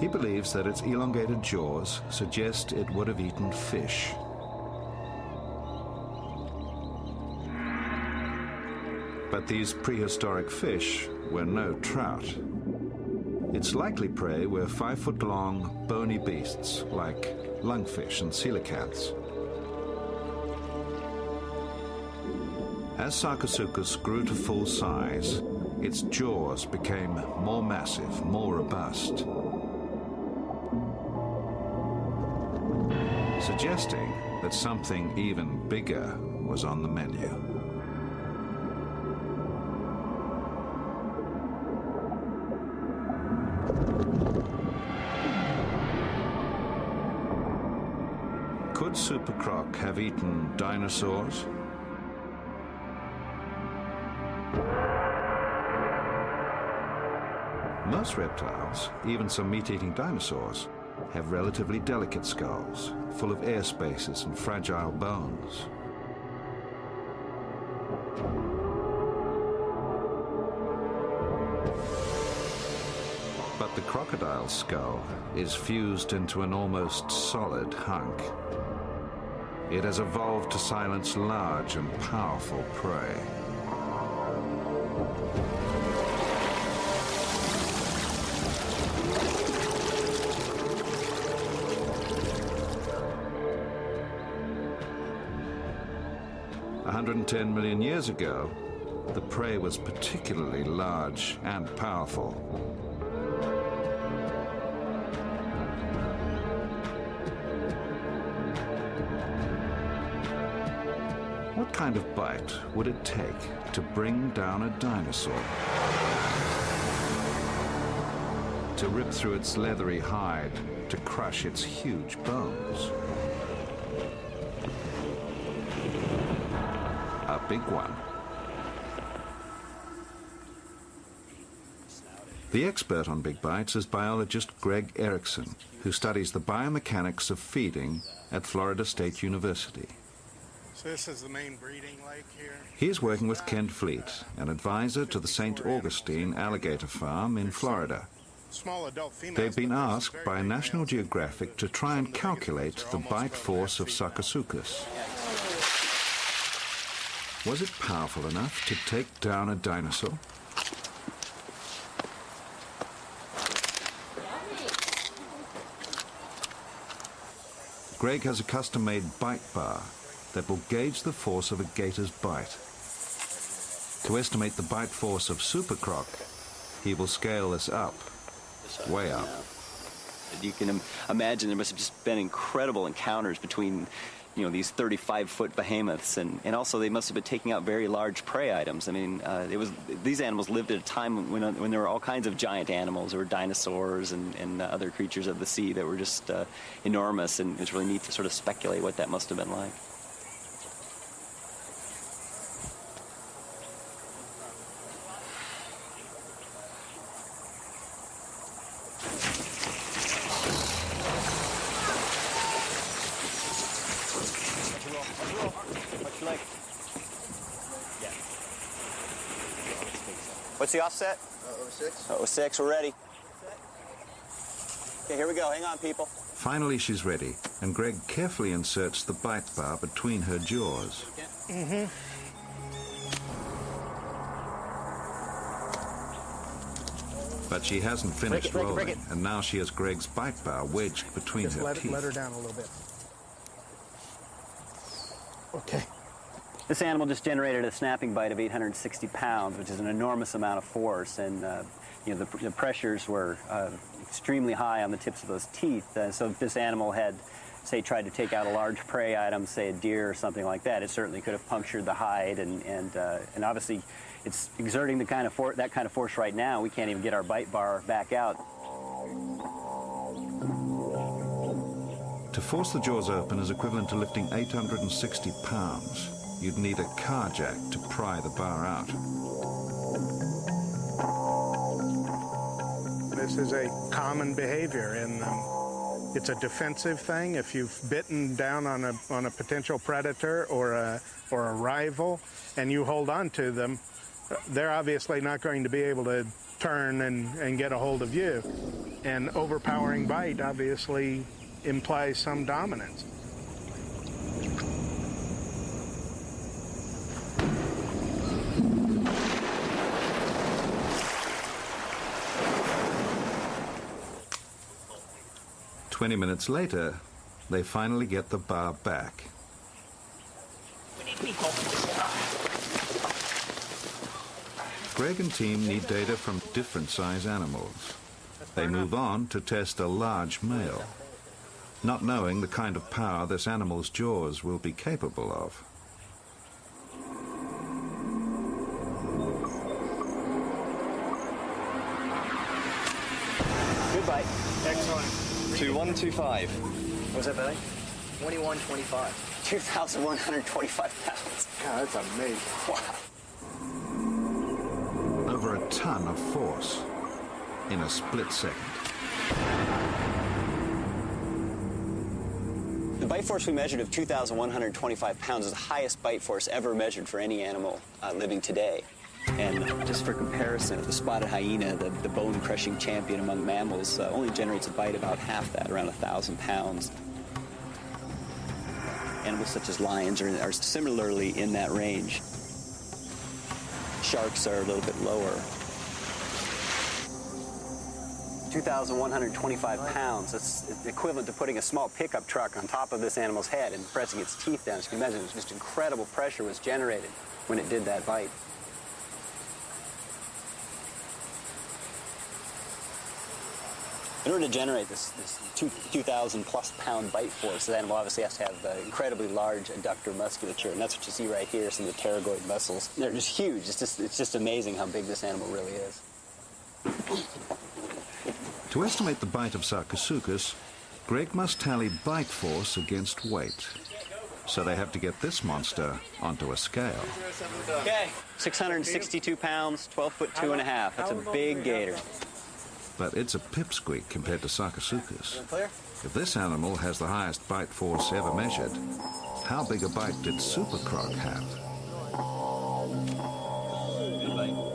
He believes that its elongated jaws suggest it would have eaten fish. But these prehistoric fish were no trout. Its likely prey were 5-foot-long, bony beasts like lungfish and coelacanths. As Sarcosuchus grew to full size, its jaws became more massive, more robust, suggesting that something even bigger was on the menu. Could SuperCroc have eaten dinosaurs? Most reptiles, even some meat-eating dinosaurs, have relatively delicate skulls, full of air spaces and fragile bones. But the crocodile's skull is fused into an almost solid hunk. It has evolved to silence large and powerful prey. $110 million years ago, the prey was particularly large and powerful. What kind of bite would it take to bring down a dinosaur? To rip through its leathery hide, to crush its huge bones? A big one. The expert on big bites is biologist Greg Erickson, who studies the biomechanics of feeding at Florida State University. So this is the main breeding lake here. He is working with Kent Fleet, an advisor to the St. Augustine alligator farm in Florida. They've been asked by National Geographic to try and calculate the bite force of Sarcosuchus. Was it powerful enough to take down a dinosaur? Greg has a custom-made bite bar that will gauge the force of a gator's bite. To estimate the bite force of SuperCroc, he will scale this up, way up. You can imagine there must have just been incredible encounters between, these 35-foot behemoths, and also they must have been taking out very large prey items. I mean, these animals lived at a time when there were all kinds of giant animals. There were dinosaurs and other creatures of the sea that were just enormous, and it's really neat to sort of speculate what that must have been like. What's the offset? 06. 06, we're ready. Okay, here we go. Hang on, people. Finally, she's ready, and Greg carefully inserts the bite bar between her jaws. Mm-hmm. But she hasn't finished break it, rolling, break it. and now she has Greg's bite bar wedged between Just her teeth. let her down a little bit. Okay. This animal just generated a snapping bite of 860 pounds, which is an enormous amount of force, and the pressures were extremely high on the tips of those teeth. So if this animal had, say, tried to take out a large prey item, say a deer or something like that, it certainly could have punctured the hide, and obviously it's exerting that kind of force right now. We can't even get our bite bar back out. To force the jaws open is equivalent to lifting 860 pounds. You'd need a car jack to pry the bar out. This is a common behavior, and it's a defensive thing. If you've bitten down on a potential predator or a rival, and you hold on to them, they're obviously not going to be able to turn and get a hold of you. And overpowering bite obviously implies some dominance. "20 minutes later, they finally get the bar back. We need people. Greg and team need data from different size animals. They move on to test a large male, not knowing the kind of power this animal's jaws will be capable of. Good bite. Excellent. 2125. What was that, Billy? 2125. 2,125 pounds. Yeah, that's amazing. Wow. Over a ton of force in a split second. The bite force we measured of 2,125 pounds is the highest bite force ever measured for any animal living today. And just for comparison, the spotted hyena, the bone-crushing champion among mammals, only generates a bite about half that, around 1,000 pounds. Animals such as lions are similarly in that range. Sharks are a little bit lower. 2,125 pounds. That's equivalent to putting a small pickup truck on top of this animal's head and pressing its teeth down. As you can imagine, just incredible pressure was generated when it did that bite. In order to generate this 2,000 plus pound bite force, the animal obviously has to have incredibly large adductor musculature, and that's what you see right here, some of the pterygoid muscles. They're just huge. It's just amazing how big this animal really is. To estimate the bite of Sarcosuchus, Greg must tally bite force against weight. So they have to get this monster onto a scale. Okay. 662 pounds, 12 foot 2.5. That's a big gator. But it's a pipsqueak compared to Sarcosuchus. Clear? If this animal has the highest bite force ever measured, how big a bite did SuperCroc have?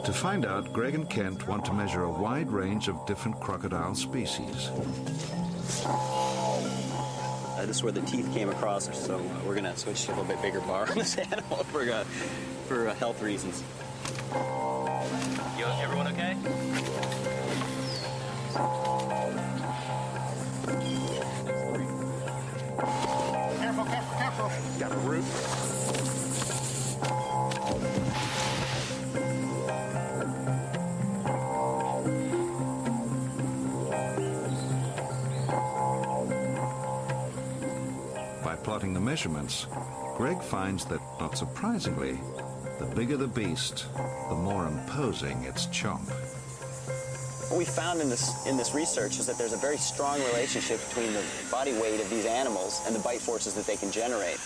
To find out, Greg and Kent want to measure a wide range of different crocodile species. This is where the teeth came across, so we're going to switch to a little bit bigger bar on this animal for health reasons. Everyone okay? Careful, careful, careful. Got a root. By plotting the measurements, Greg finds that, not surprisingly, the bigger the beast, the more imposing its chomp. What we found in this research is that there's a very strong relationship between the body weight of these animals and the bite forces that they can generate.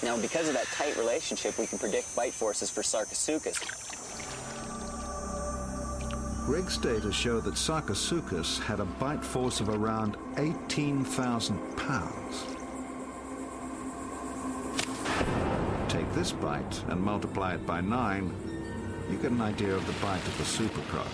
Now, because of that tight relationship, we can predict bite forces for Sarcosuchus. Greg's data show that Sarcosuchus had a bite force of around 18,000 pounds. Take this bite and multiply it by 9, you get an idea of the bite of the SuperCroc.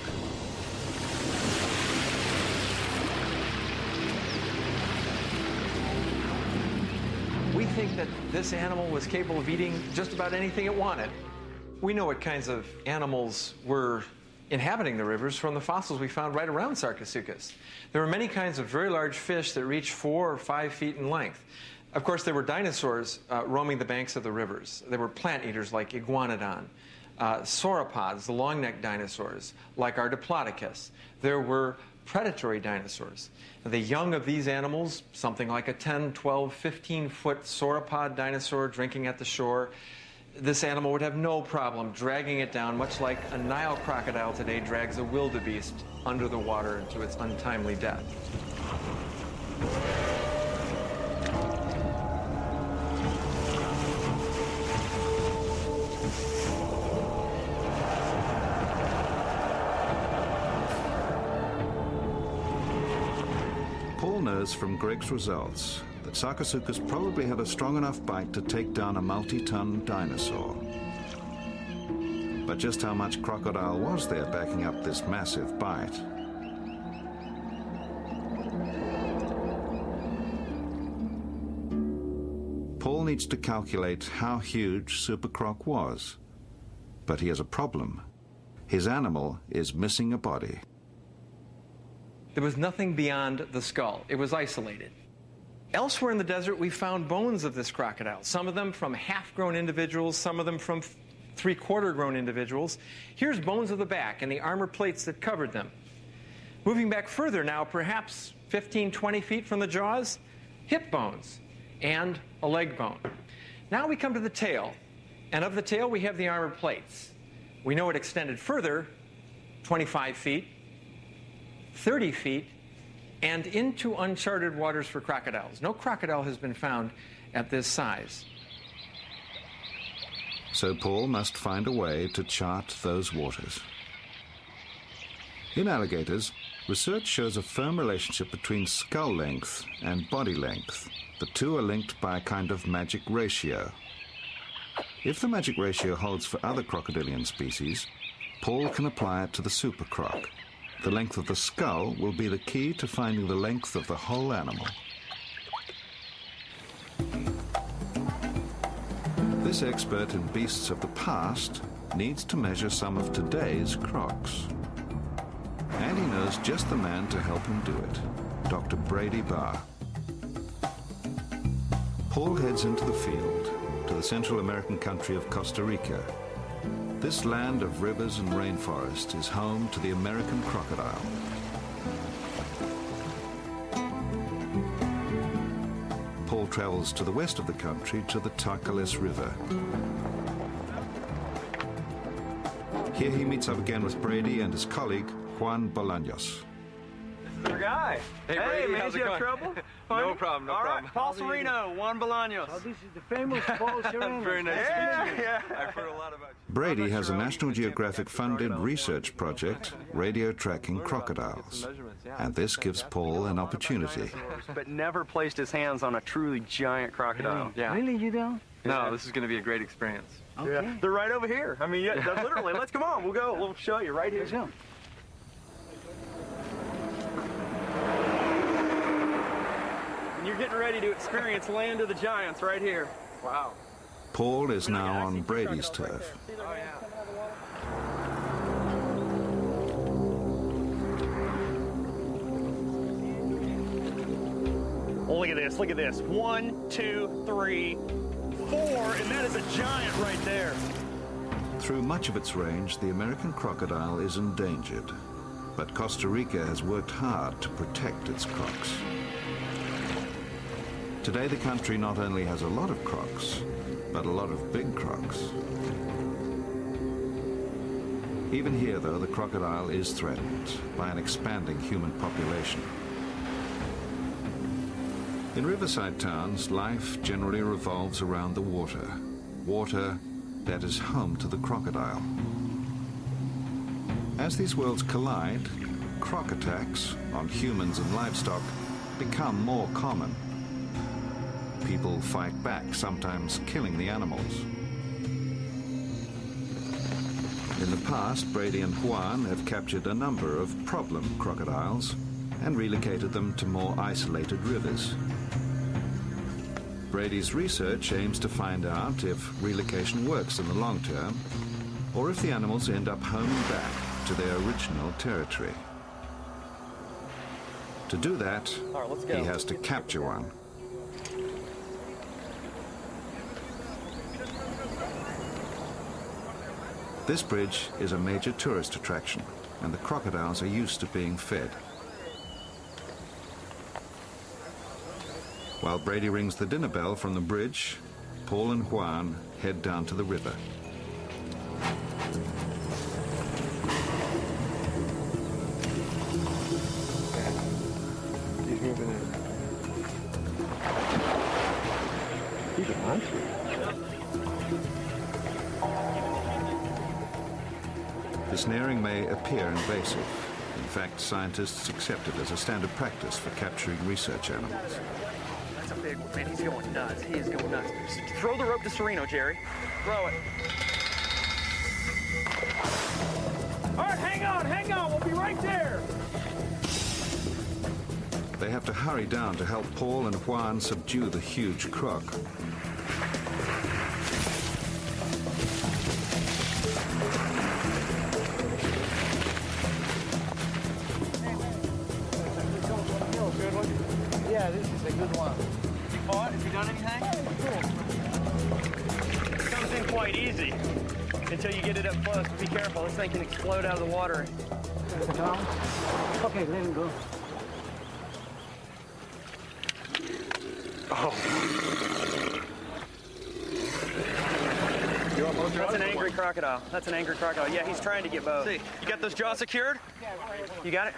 We think that this animal was capable of eating just about anything it wanted. We know what kinds of animals were inhabiting the rivers from the fossils we found right around Sarcosuchus. There were many kinds of very large fish that reached 4 or 5 feet in length. Of course, there were dinosaurs roaming the banks of the rivers. There were plant eaters like Iguanodon, sauropods, the long-necked dinosaurs, like our Diplodocus. There were predatory dinosaurs. The young of these animals, something like a 10, 12, 15-foot sauropod dinosaur drinking at the shore, this animal would have no problem dragging it down, much like a Nile crocodile today drags a wildebeest under the water into its untimely death. Paul knows from Greg's results that Sarcosuchus probably had a strong enough bite to take down a multi-ton dinosaur. But just how much crocodile was there backing up this massive bite? Paul needs to calculate how huge SuperCroc was. But he has a problem. His animal is missing a body. There was nothing beyond the skull. It was isolated. Elsewhere in the desert, we found bones of this crocodile, some of them from half-grown individuals, some of them from three-quarter-grown individuals. Here's bones of the back and the armor plates that covered them. Moving back further now, perhaps 15, 20 feet from the jaws, hip bones and a leg bone. Now we come to the tail, and of the tail we have the armor plates. We know it extended further, 25 feet, 30 feet, and into uncharted waters for crocodiles. No crocodile has been found at this size. So Paul must find a way to chart those waters. In alligators, research shows a firm relationship between skull length and body length. The two are linked by a kind of magic ratio. If the magic ratio holds for other crocodilian species, Paul can apply it to the SuperCroc. The length of the skull will be the key to finding the length of the whole animal. This expert in beasts of the past needs to measure some of today's crocs. And he knows just the man to help him do it, Dr. Brady Barr. Paul heads into the field, to the Central American country of Costa Rica. This land of rivers and rainforest is home to the American crocodile. Paul travels to the west of the country to the Tarcoles River. Here he meets up again with Brady and his colleague, Juan Bolaños. Our guy. Hey, Brady, man, how's you it have going? trouble? No problem, no All problem. right, Paul Sereno, Juan Bolaños. Oh, this is the famous Paul Sereno. Very nice to meet you. Yeah. I've heard a lot about you. Brady has a National Geographic funded research project, radio tracking crocodiles. And this gives Paul an opportunity. But never placed his hands on a truly giant crocodile. Yeah. Really, you don't? No, this is going to be a great experience. Okay. Yeah. They're right over here. I mean, yeah, literally. Let's come on. We'll go. We'll show you right here. Let's go. And you're getting ready to experience Land of the Giants right here. Wow. Paul is now on Brady's turf. Oh, look at this. Look at this. 1, 2, 3, 4, and that is a giant right there. Through much of its range, the American crocodile is endangered. But Costa Rica has worked hard to protect its crocs. Today, the country not only has a lot of crocs, but a lot of big crocs. Even here, though, the crocodile is threatened by an expanding human population. In riverside towns, life generally revolves around the water. Water that is home to the crocodile. As these worlds collide, croc attacks on humans and livestock become more common. People fight back, sometimes killing the animals. In the past, Brady and Juan have captured a number of problem crocodiles and relocated them to more isolated rivers. Brady's research aims to find out if relocation works in the long term, or if the animals end up homing back to their original territory. To do that, All right, let's go. he has to capture one. This bridge is a major tourist attraction, and the crocodiles are used to being fed. While Brady rings the dinner bell from the bridge, Paul and Juan head down to the river. He's moving in. He's a monster. The snaring may appear invasive. In fact, scientists accept it as a standard practice for capturing research animals. That's a big one, man. He's going nuts. He is going nuts. Throw the rope to Sereno, Jerry. Throw it. right, hang on. We'll be right there. They have to hurry down to help Paul and Juan subdue the huge croc. Yeah, this is a good one. You caught? Have you done anything? It comes in quite easy until you get it up close. Be careful, this thing can explode out of the water. Okay, let him go. That's an angry crocodile. That's an angry crocodile. Yeah, he's trying to get both. See, you got those jaws secured? You got it?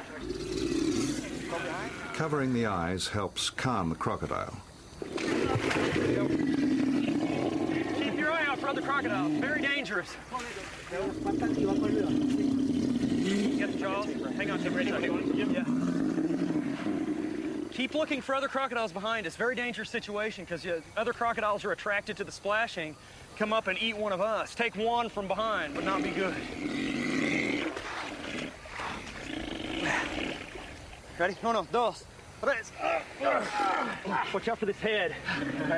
Covering the eyes helps calm the crocodile. Keep your eye out for other crocodiles. Very dangerous. You got the jaws? Hang on to it. Yeah. Keep looking for other crocodiles behind us. Very dangerous situation because other crocodiles are attracted to the splashing, come up and eat one of us. Take one from behind would not be good. Ready? Uno, dos, tres. Watch out for this head.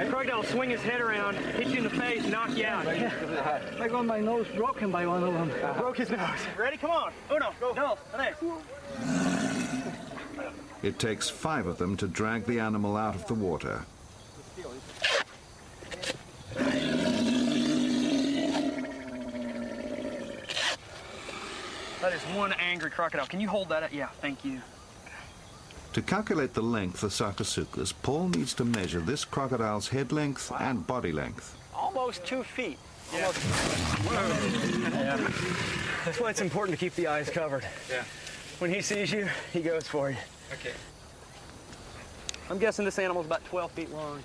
Crocodile will swing his head around, hit you in the face, knock you out. I got my nose broken by one of them. Broke his nose. Ready? Come on. Uno, dos, tres. It takes 5 of them to drag the animal out of the water. That is one angry crocodile. Can you hold that up? Yeah, thank you. To calculate the length of Sarcosuchus, Paul needs to measure this crocodile's head length and body length. Almost 2 feet. Yeah. That's why it's important to keep the eyes covered. Yeah. When he sees you, he goes for you. Okay. I'm guessing this animal's about 12 feet long.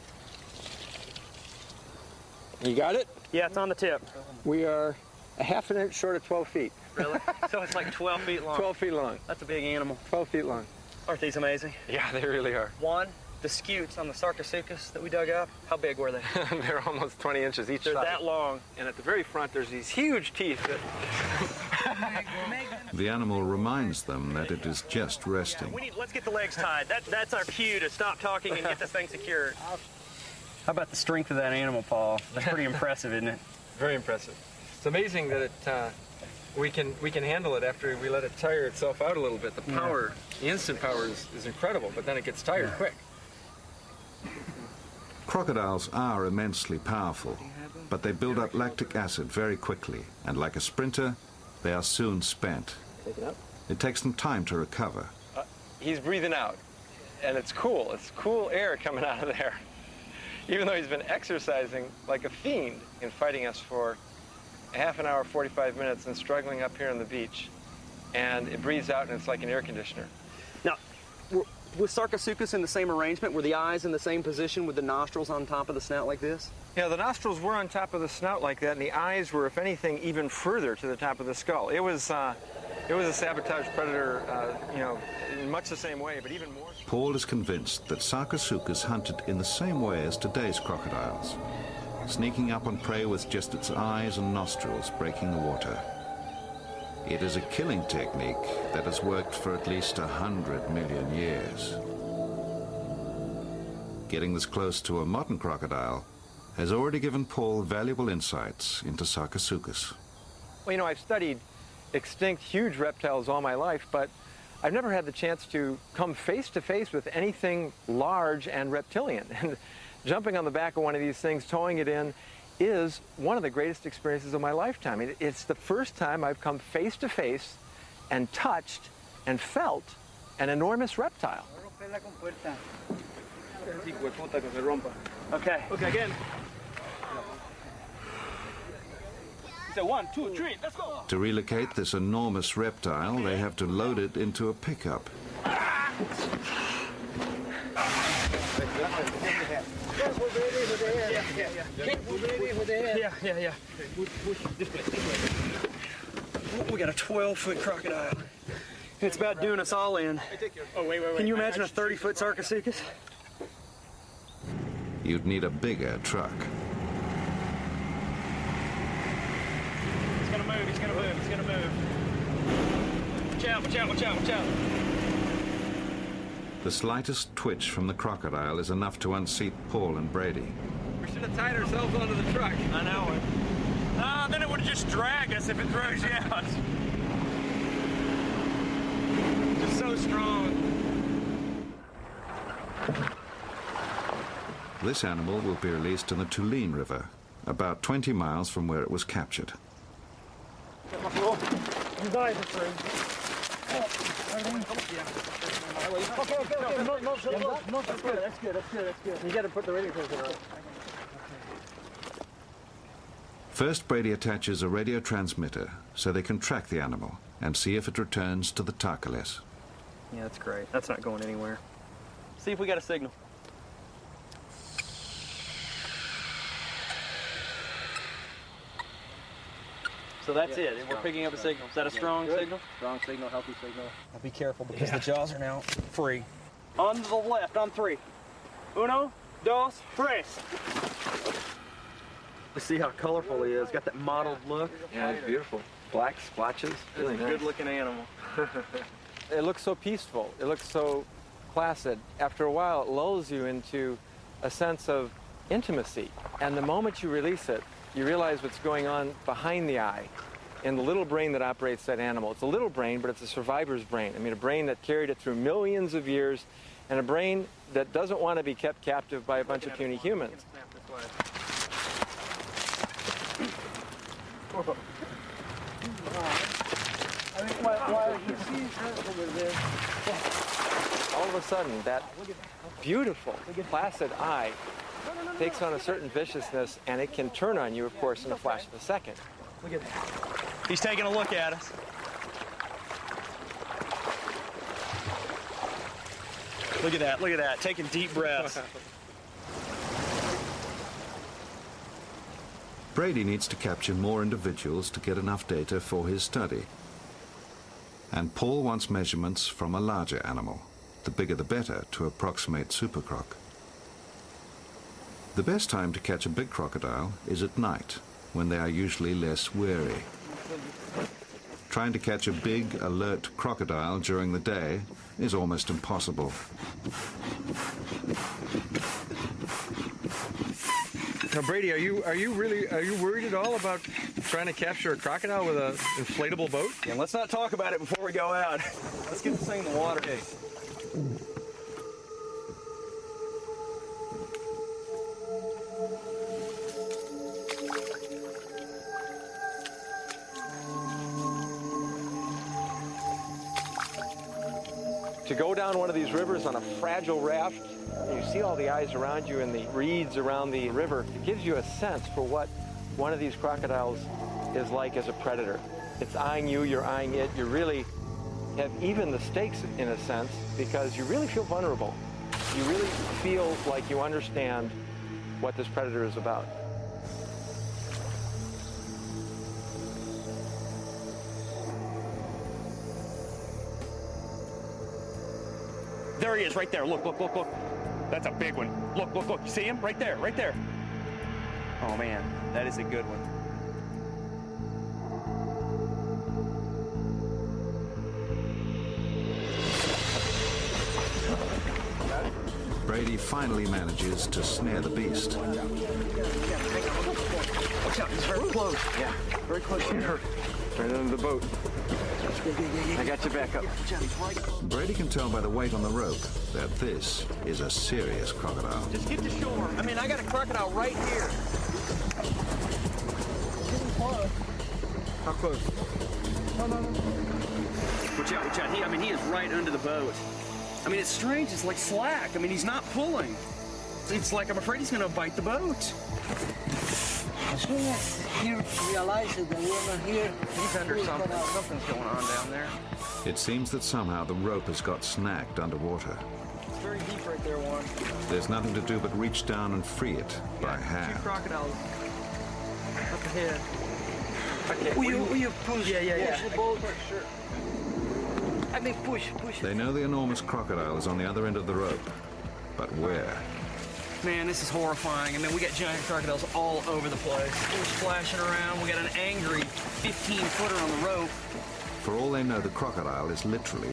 You got it? Yeah, it's on the tip. We are a half an inch short of 12 feet. Really? So it's like 12 feet long. 12 feet long. That's a big animal. 12 feet long. Aren't these amazing? Yeah, they really are. One, the scutes on the Sarcosuchus that we dug up, how big were they? They're almost 20 inches each They're side. that long. And at the very front, there's these huge teeth that... The animal reminds them that it is just resting. Let's get the legs tied. That's our cue to stop talking and get this thing secured. How about the strength of that animal, Paul? That's pretty impressive, isn't it? Very impressive. It's amazing that we can handle it after we let it tire itself out a little bit. The power, the instant power is incredible, but then it gets tired quick. Crocodiles are immensely powerful, but they build up lactic acid very quickly, and like a sprinter, they are soon spent. Take it out. It takes them time to recover. He's breathing out, and it's cool. It's cool air coming out of there. Even though he's been exercising like a fiend in fighting us for a half an hour, 45 minutes, and struggling up here on the beach. And it breathes out, and it's like an air conditioner. Now, was Sarcosuchus in the same arrangement? Were the eyes in the same position with the nostrils on top of the snout like this? Yeah, the nostrils were on top of the snout like that, and the eyes were, if anything, even further to the top of the skull. It was a sabotage predator, in much the same way, but even more. Paul is convinced that Sarcosuchus hunted in the same way as today's crocodiles, sneaking up on prey with just its eyes and nostrils breaking the water. It is a killing technique that has worked for at least 100 million years. Getting this close to a modern crocodile has already given Paul valuable insights into Sarcosuchus. Well, I've studied extinct huge reptiles all my life, but I've never had the chance to come face to face with anything large and reptilian. And jumping on the back of one of these things, towing it in, is one of the greatest experiences of my lifetime. It's the first time I've come face to face and touched and felt an enormous reptile. Okay. Okay, again. So 1, 2, 3, let's go. To relocate this enormous reptile, they have to load it into a pickup. Yeah. We got a 12-foot crocodile. It's about doing us all in. Oh, wait. Can you imagine a 30-foot Sarcosuchus? You'd need a bigger truck. He's gonna move. watch out, watch out, watch out, watch out. The slightest twitch from the crocodile is enough to unseat Paul and Brady. We should have tied ourselves onto the truck. I know it. Then it would have just dragged us if it throws you out. Just so strong. This animal will be released in the Tuleen River, about 20 miles from where it was captured. You guys are free. Okay. No, that's good. You got to put the radio transmitter on. First, Brady attaches a radio transmitter so they can track the animal and see if it returns to the Tarkales. Yeah, that's great. That's not going anywhere. See if we got a signal. So that's it. We're picking up a signal. Is that a strong signal? Strong signal, healthy signal. Now be careful because the jaws are now free. On to the left, on 3. Uno, dos, tres. See how colorful he is. Got that mottled look. Yeah, it's beautiful. Black splotches. Really nice. Good-looking animal. It looks so peaceful. It looks so placid. After a while, it lulls you into a sense of intimacy. And the moment you release it, you realize what's going on behind the eye in the little brain that operates that animal. It's a little brain, but it's a survivor's brain. I mean, a brain that carried it through millions of years, and a brain that doesn't want to be kept captive by a bunch of puny humans. All of a sudden, that beautiful, placid eye takes on a certain viciousness, and it can turn on you, of course, in a flash of a second. Look at that. He's taking a look at us. Look at that, taking deep breaths. Brady needs to capture more individuals to get enough data for his study. And Paul wants measurements from a larger animal, the bigger the better, to approximate SuperCroc. The best time to catch a big crocodile is at night, when they are usually less wary. Trying to catch a big, alert crocodile during the day is almost impossible. Now, Brady, are you worried at all about trying to capture a crocodile with an inflatable boat? Yeah, let's not talk about it before we go out. Let's get this thing in the water. To go down one of these rivers on a fragile raft, and you see all the eyes around you and the reeds around the river, it gives you a sense for what one of these crocodiles is like as a predator. It's eyeing you, you're eyeing it, you really have even the stakes in a sense, because you really feel vulnerable. You really feel like you understand what this predator is about. There he is, right there. Look. That's a big one. Look. You see him? Right there. Oh, man, that is a good one. Brady finally manages to snare the beast. Watch out, he's very close. Yeah, very close here. Right under the boat. Yeah. I got you back up. Brady can tell by the weight on the rope that this is a serious crocodile. Just get to shore. I mean, I got a crocodile right here. How close? No. Watch out. He is right under the boat. I mean, it's strange. It's like slack. I mean, he's not pulling. It's like I'm afraid he's going to bite the boat. As soon as he realizes that we're not here, He's under something. Something's going on down there. It seems that somehow the rope has got snagged underwater. It's very deep right there, Warren. There's nothing to do but reach down and free it by Two hand. crocodiles up ahead. will you push, Yeah. push the boat? Sure. I mean, push. They know the enormous crocodile is on the other end of the rope, but where? Man, this is horrifying. I mean, we got giant crocodiles all over the place. They're splashing around. We got an angry 15-footer on the rope. For all they know, the crocodile is literally